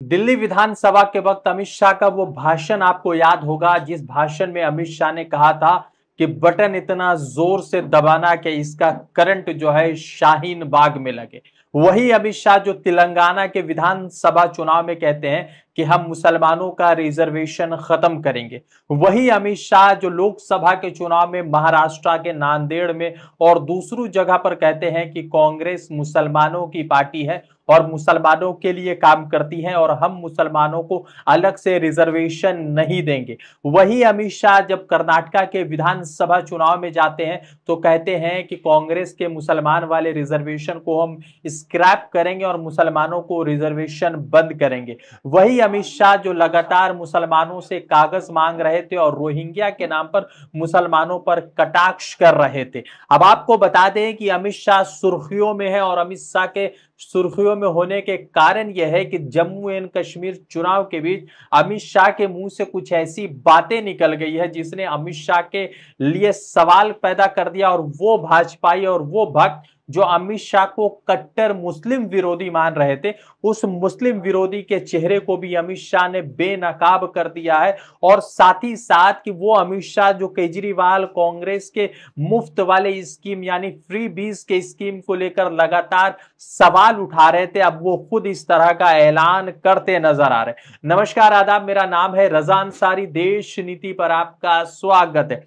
दिल्ली विधानसभा के वक्त अमित शाह का वो भाषण आपको याद होगा, जिस भाषण में अमित शाह ने कहा था कि बटन इतना जोर से दबाना कि इसका करंट जो है शाहीन बाग में लगे। वही अमित शाह जो तेलंगाना के विधानसभा चुनाव में कहते हैं कि हम मुसलमानों का रिजर्वेशन खत्म करेंगे। वही अमित शाह जो लोकसभा के चुनाव में महाराष्ट्र के नांदेड़ में और दूसरी जगह पर कहते हैं कि कांग्रेस मुसलमानों की पार्टी है और मुसलमानों के लिए काम करती है और हम मुसलमानों को अलग से रिजर्वेशन नहीं देंगे। वही अमित शाह जब कर्नाटक के विधानसभा चुनाव में जाते हैं तो कहते हैं कि कांग्रेस के मुसलमान वाले रिजर्वेशन को हम स्क्रैप करेंगे और मुसलमानों को रिजर्वेशन बंद करेंगे। वही अमित शाह जो लगातार मुसलमानों से कागज मांग रहे थे और रोहिंग्या के नाम पर मुसलमानों पर कटाक्ष कर रहे थे। अब आपको बता दें कि अमित शाह सुर्खियों में है और अमित शाह के सुर्खियों में होने के कारण यह है कि जम्मू एंड कश्मीर चुनाव के बीच अमित शाह के मुंह से कुछ ऐसी बातें निकल गई है जिसने अमित शाह के लिए सवाल पैदा कर दिया। और वो भाजपाई और वो भक्त जो अमित शाह को कट्टर मुस्लिम विरोधी मान रहे थे, उस मुस्लिम विरोधी के चेहरे को भी अमित शाह ने बेनकाब कर दिया है। और साथ ही साथ कि वो अमित शाह जो केजरीवाल कांग्रेस के मुफ्त वाले स्कीम यानी फ्री बीज के स्कीम को लेकर लगातार सवाल उठा रहे थे, अब वो खुद इस तरह का ऐलान करते नजर आ रहे। नमस्कार, आदाब, मेरा नाम है रजा अंसारी। देश नीति पर आपका स्वागत है।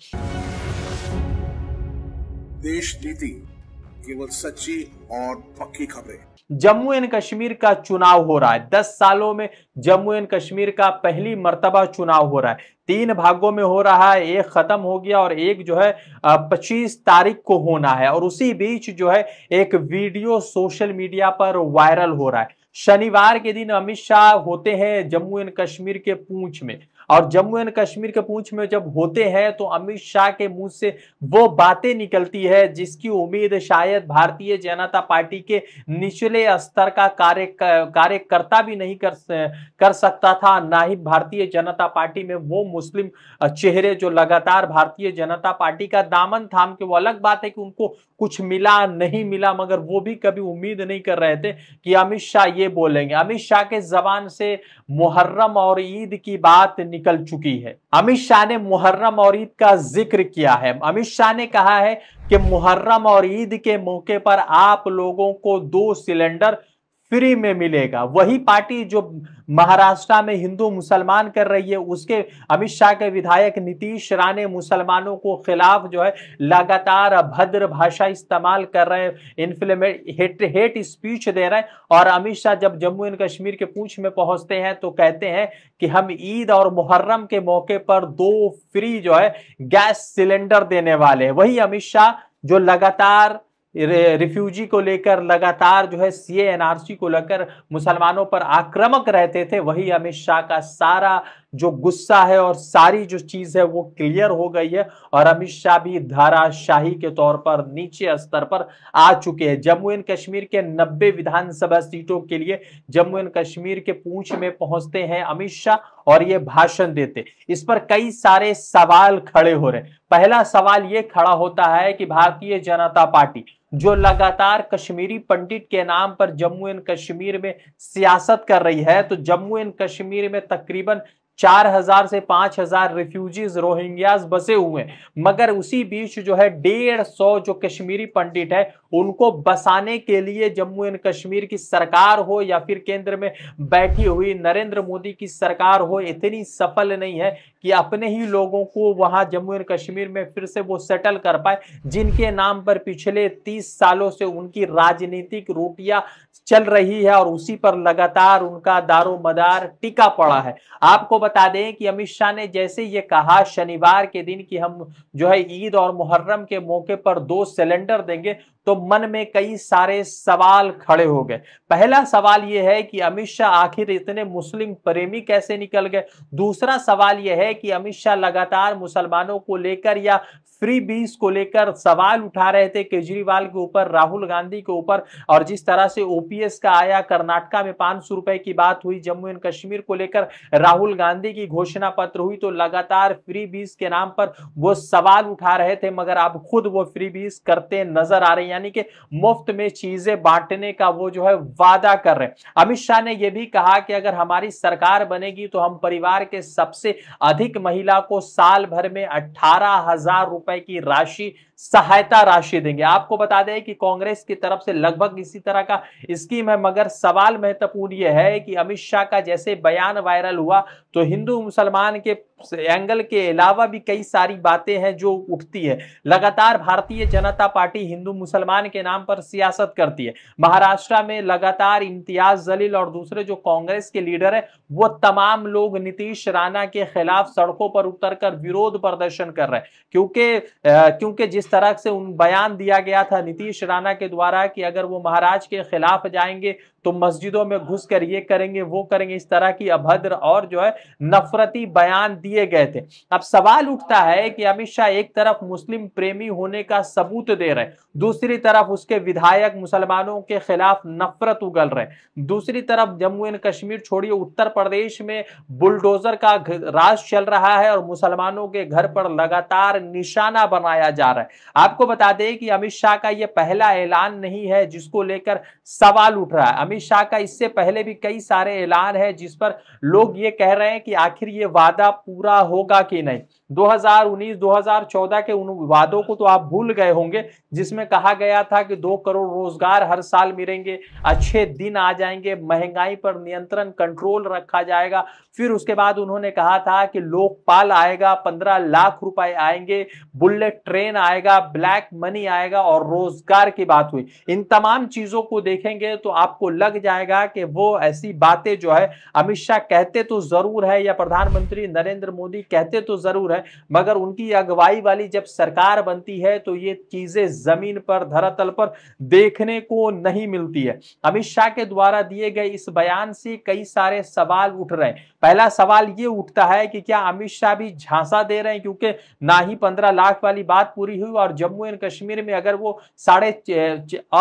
देश नीति केवल सच्ची और पक्की खबरें। जम्मू एंड कश्मीर का चुनाव हो रहा है। 10 सालों में जम्मू एंड कश्मीर का पहली मर्तबा चुनाव हो रहा है। 3 भागों में हो रहा है, एक खत्म हो गया और एक जो है 25 तारीख को होना है। और उसी बीच जो है एक वीडियो सोशल मीडिया पर वायरल हो रहा है। शनिवार के दिन अमित शाह होते हैं जम्मू एंड कश्मीर के पूंछ में, और जम्मू एंड कश्मीर के पूंछ में जब होते हैं तो अमित शाह के मुंह से वो बातें निकलती है जिसकी उम्मीद शायद भारतीय जनता पार्टी के निचले स्तर का कार्यकर्ता भी नहीं कर सकता था, ना ही भारतीय जनता पार्टी में वो मुस्लिम चेहरे जो लगातार भारतीय जनता पार्टी का दामन थाम के। वो अलग बात है कि उनको कुछ मिला नहीं मिला, मगर वो भी कभी उम्मीद नहीं कर रहे थे कि अमित शाह ये बोलेंगे। अमित शाह के जबान से मुहर्रम और ईद की बात निकल चुकी है। अमित शाह ने मुहर्रम और ईद का जिक्र किया है। अमित शाह ने कहा है कि मुहर्रम और ईद के मौके पर आप लोगों को 2 सिलेंडर फ्री में मिलेगा। वही पार्टी जो महाराष्ट्र में हिंदू मुसलमान कर रही है, उसके अमित शाह के विधायक नीतीश राणे मुसलमानों को खिलाफ जो है लगातार अभद्र भाषा इस्तेमाल कर रहे हैं, हेट स्पीच दे रहे हैं। और अमित शाह जब जम्मू एंड कश्मीर के पूंछ में पहुंचते हैं तो कहते हैं कि हम ईद और मुहर्रम के मौके पर 2 फ्री जो है गैस सिलेंडर देने वाले हैं। वही अमित शाह जो लगातार रिफ्यूजी को लेकर लगातार जो है सीए एनआरसी को लेकर मुसलमानों पर आक्रामक रहते थे, वही अमित शाह का सारा जो गुस्सा है और सारी जो चीज है वो क्लियर हो गई है। और अमित शाह भी धाराशाही के तौर पर नीचे स्तर पर आ चुके हैं। जम्मू एंड कश्मीर के 90 विधानसभा सीटों के लिए जम्मू एंड कश्मीर के पूंछ में पहुंचते हैं अमित शाह और ये भाषण देते। इस पर कई सारे सवाल खड़े हो रहे। पहला सवाल ये खड़ा होता है कि भारतीय जनता पार्टी जो लगातार कश्मीरी पंडित के नाम पर जम्मू एंड कश्मीर में सियासत कर रही है, तो जम्मू एंड कश्मीर में तकरीबन 4000 से 5000 रिफ्यूजीज रोहिंग्यास बसे हुए हैं, मगर उसी बीच जो है 150 जो कश्मीरी पंडित है उनको बसाने के लिए जम्मू एंड कश्मीर की सरकार हो या फिर केंद्र में बैठी हुई नरेंद्र मोदी की सरकार हो, इतनी सफल नहीं है कि अपने ही लोगों को वहां जम्मू एंड कश्मीर में फिर से वो सेटल कर पाए, जिनके नाम पर पिछले 30 सालों से उनकी राजनीतिक रोटियां चल रही है और उसी पर लगातार उनका दारोमदार टिका पड़ा है। आपको बता दें कि अमित शाह ने जैसे ये कहा शनिवार के दिन कि हम जो है ईद और मुहर्रम के मौके पर 2 सिलेंडर देंगे, तो मन में कई सारे सवाल खड़े हो गए। पहला सवाल यह है कि अमित शाह आखिर इतने मुस्लिम प्रेमी कैसे निकल गए। दूसरा सवाल यह है कि अमित शाह लगातार मुसलमानों को लेकर या फ्री बीस को लेकर सवाल उठा रहे थे केजरीवाल के ऊपर, राहुल गांधी के ऊपर, और जिस तरह से ओपीएस का आया, कर्नाटका में 500 रुपए की बात हुई, जम्मू एंड कश्मीर को लेकर राहुल गांधी की घोषणा पत्र हुई, तो लगातार फ्री बीस के नाम पर वो सवाल उठा रहे थे, मगर अब खुद वो फ्री बीस करते नजर आ रहे हैं, यानी कि मुफ्त में चीजें बांटने का वो जो है वादा कर रहे हैं। अमित शाह ने यह भी कहा कि अगर हमारी सरकार बनेगी तो हम परिवार के सबसे अधिक महिला को साल भर में 18,000 रुपए की राशि, सहायता राशि देंगे। आपको बता दें कि कांग्रेस की तरफ से लगभग इसी तरह का स्कीम है, मगर सवाल महत्वपूर्ण यह है कि अमित शाह का जैसे बयान वायरल हुआ तो हिंदू मुसलमान के एंगल के अलावा भी कई सारी बातें हैं जो उठती है। लगातार भारतीय जनता पार्टी हिंदू मुसलमान के नाम पर सियासत करती है। महाराष्ट्र में लगातार इम्तियाज जलील और दूसरे जो कांग्रेस के लीडर है वो तमाम लोग नीतीश राणा के खिलाफ सड़कों पर उतरकर विरोध प्रदर्शन कर रहे हैं, क्योंकि जिस तरह से उन बयान दिया गया था नीतीश राणा के द्वारा कि अगर वो महाराज के खिलाफ जाएंगे तो मस्जिदों में घुसकर ये करेंगे वो करेंगे, इस तरह की अभद्र और जो है नफरती बयान दिए गए थे। अब सवाल उठता है कि अमित शाह एक तरफ मुस्लिम प्रेमी होने का सबूत दे रहे हैं, दूसरी तरफ उसके विधायक मुसलमानों के खिलाफ नफरत उगल रहे हैं, दूसरी तरफ जम्मू एंड कश्मीर छोड़िए उत्तर प्रदेश में बुलडोजर का राज चल रहा है और मुसलमानों के घर पर लगातार निशाना बनाया जा रहा है। आपको बता दें कि अमित शाह का यह पहला ऐलान नहीं है जिसको लेकर सवाल उठ रहा है। अमित शाह का इससे पहले भी कई सारे ऐलान है जिस पर लोग ये कह रहे हैं कि आखिर ये वादा पूरा होगा कि नहीं। 2019-2014 के उन वादों को तो आप भूल गए होंगे जिसमें कहा गया था कि 2 करोड़ रोजगार हर साल मिलेंगे, अच्छे दिन आ जाएंगे, महंगाई पर नियंत्रण कंट्रोल रखा जाएगा। फिर उसके बाद उन्होंने कहा था कि लोकपाल आएगा, 15 लाख रुपए आएंगे, बुलेट ट्रेन आएगा, ब्लैक मनी आएगा और रोजगार की बात हुई। इन तमाम चीजों को देखेंगे तो आपको लग जाएगा कि वो ऐसी बातें जो है अमित शाह कहते तो जरूर है या प्रधानमंत्री नरेंद्र मोदी कहते तो जरूर है, मगर उनकी अगुवाई वाली जब सरकार बनती है तो ये चीजें जमीन पर धरातल पर देखने को नहीं मिलती है। अमित शाह के द्वारा दिए गए इस बयान से कई सारे सवाल उठ रहे हैं। पहला सवाल ये उठता है कि क्या अमित शाह भी झांसा दे रहे हैं, क्योंकि ना ही 15 लाख वाली बात पूरी हुई और जम्मू एंड कश्मीर में अगर वो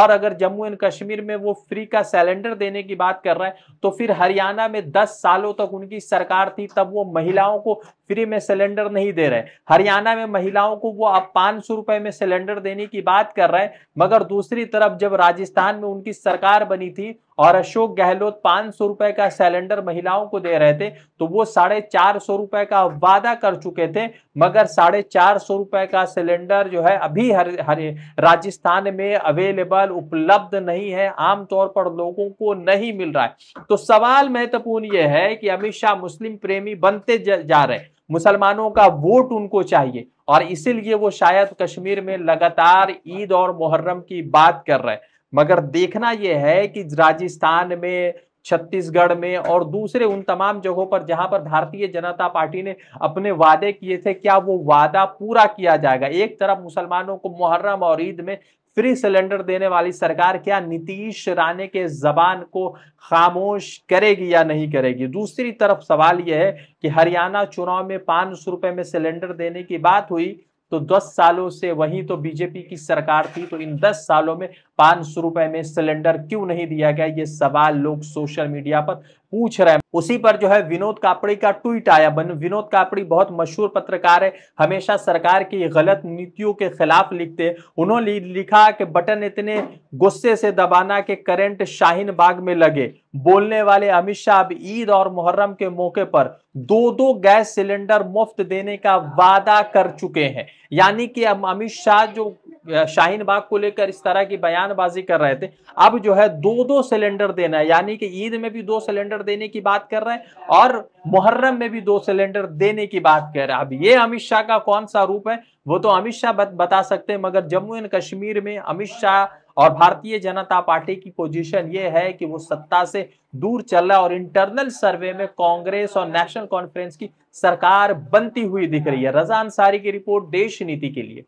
अगर जम्मू एंड कश्मीर में वो फ्री का सिलेंडर देने की बात कर रहे हैं तो फिर हरियाणा में 10 सालों तक उनकी सरकार थी, तब वो महिलाओं को फ्री में सिलेंडर नहीं दे रहे। हरियाणा में महिलाओं को वो अब 500 रुपए में सिलेंडर देने की बात कर रहे हैं, मगर दूसरी तरफ जब राजस्थान में उनकी सरकार बनी थी और अशोक गहलोत 500 रुपए का सिलेंडर महिलाओं को दे रहे थे तो वो 450 रुपए का वादा कर चुके थे, मगर 450 रुपए का सिलेंडर जो है अभी राजस्थान में अवेलेबल उपलब्ध नहीं है, आमतौर पर लोगों को नहीं मिल रहा है। तो सवाल महत्वपूर्ण यह है कि अमित शाह मुस्लिम प्रेमी बनते जा रहे हैं, मुसलमानों का वोट उनको चाहिए और इसीलिए वो शायद कश्मीर में लगातार ईद और मुहर्रम की बात कर रहे हैं। मगर देखना यह है कि राजस्थान में, छत्तीसगढ़ में और दूसरे उन तमाम जगहों पर जहां पर भारतीय जनता पार्टी ने अपने वादे किए थे, क्या वो वादा पूरा किया जाएगा। एक तरफ मुसलमानों को मुहर्रम और ईद में फ्री सिलेंडर देने वाली सरकार क्या नीतीश राणे के जबान को खामोश करेगी या नहीं करेगी। दूसरी तरफ सवाल यह है कि हरियाणा चुनाव में 500 रुपए में सिलेंडर देने की बात हुई तो 10 सालों से वही तो बीजेपी की सरकार थी, तो इन 10 सालों में 500 रुपए में सिलेंडर क्यों नहीं दिया गया, ये सवाल लोग सोशल मीडिया पर पूछ रहे हैं। उसी पर जो है विनोद कापड़ी का ट्वीट आया। विनोद कापड़ी बहुत मशहूर पत्रकार है, हमेशा सरकार की गलत नीतियों के खिलाफ लिखते हैं। उन्होंने लिखा कि बटन इतने गुस्से से दबाना कि करंट शाहीन बाग में लगे। बोलने वाले अमित शाह अब ईद और मुहर्रम के मौके पर 2-2 गैस सिलेंडर मुफ्त देने का वादा कर चुके हैं। यानी कि अब अमित शाह जो शाहीन बाग को लेकर इस तरह की बयानबाजी कर रहे थे, अब जो है 2-2 सिलेंडर देना है, यानी कि ईद में भी 2 सिलेंडर देने की बात कर रहे हैं और मुहर्रम में भी 2 सिलेंडर देने की बात कर रहे हैं। अब ये अमित शाह का कौन सा रूप है वो तो अमित शाह बता सकते हैं, मगर जम्मू एंड कश्मीर में अमित शाह और भारतीय जनता पार्टी की पोजीशन ये है कि वो सत्ता से दूर चल रहा है और इंटरनल सर्वे में कांग्रेस और नेशनल कॉन्फ्रेंस की सरकार बनती हुई दिख रही है। रजा अंसारी की रिपोर्ट, देश नीति के लिए।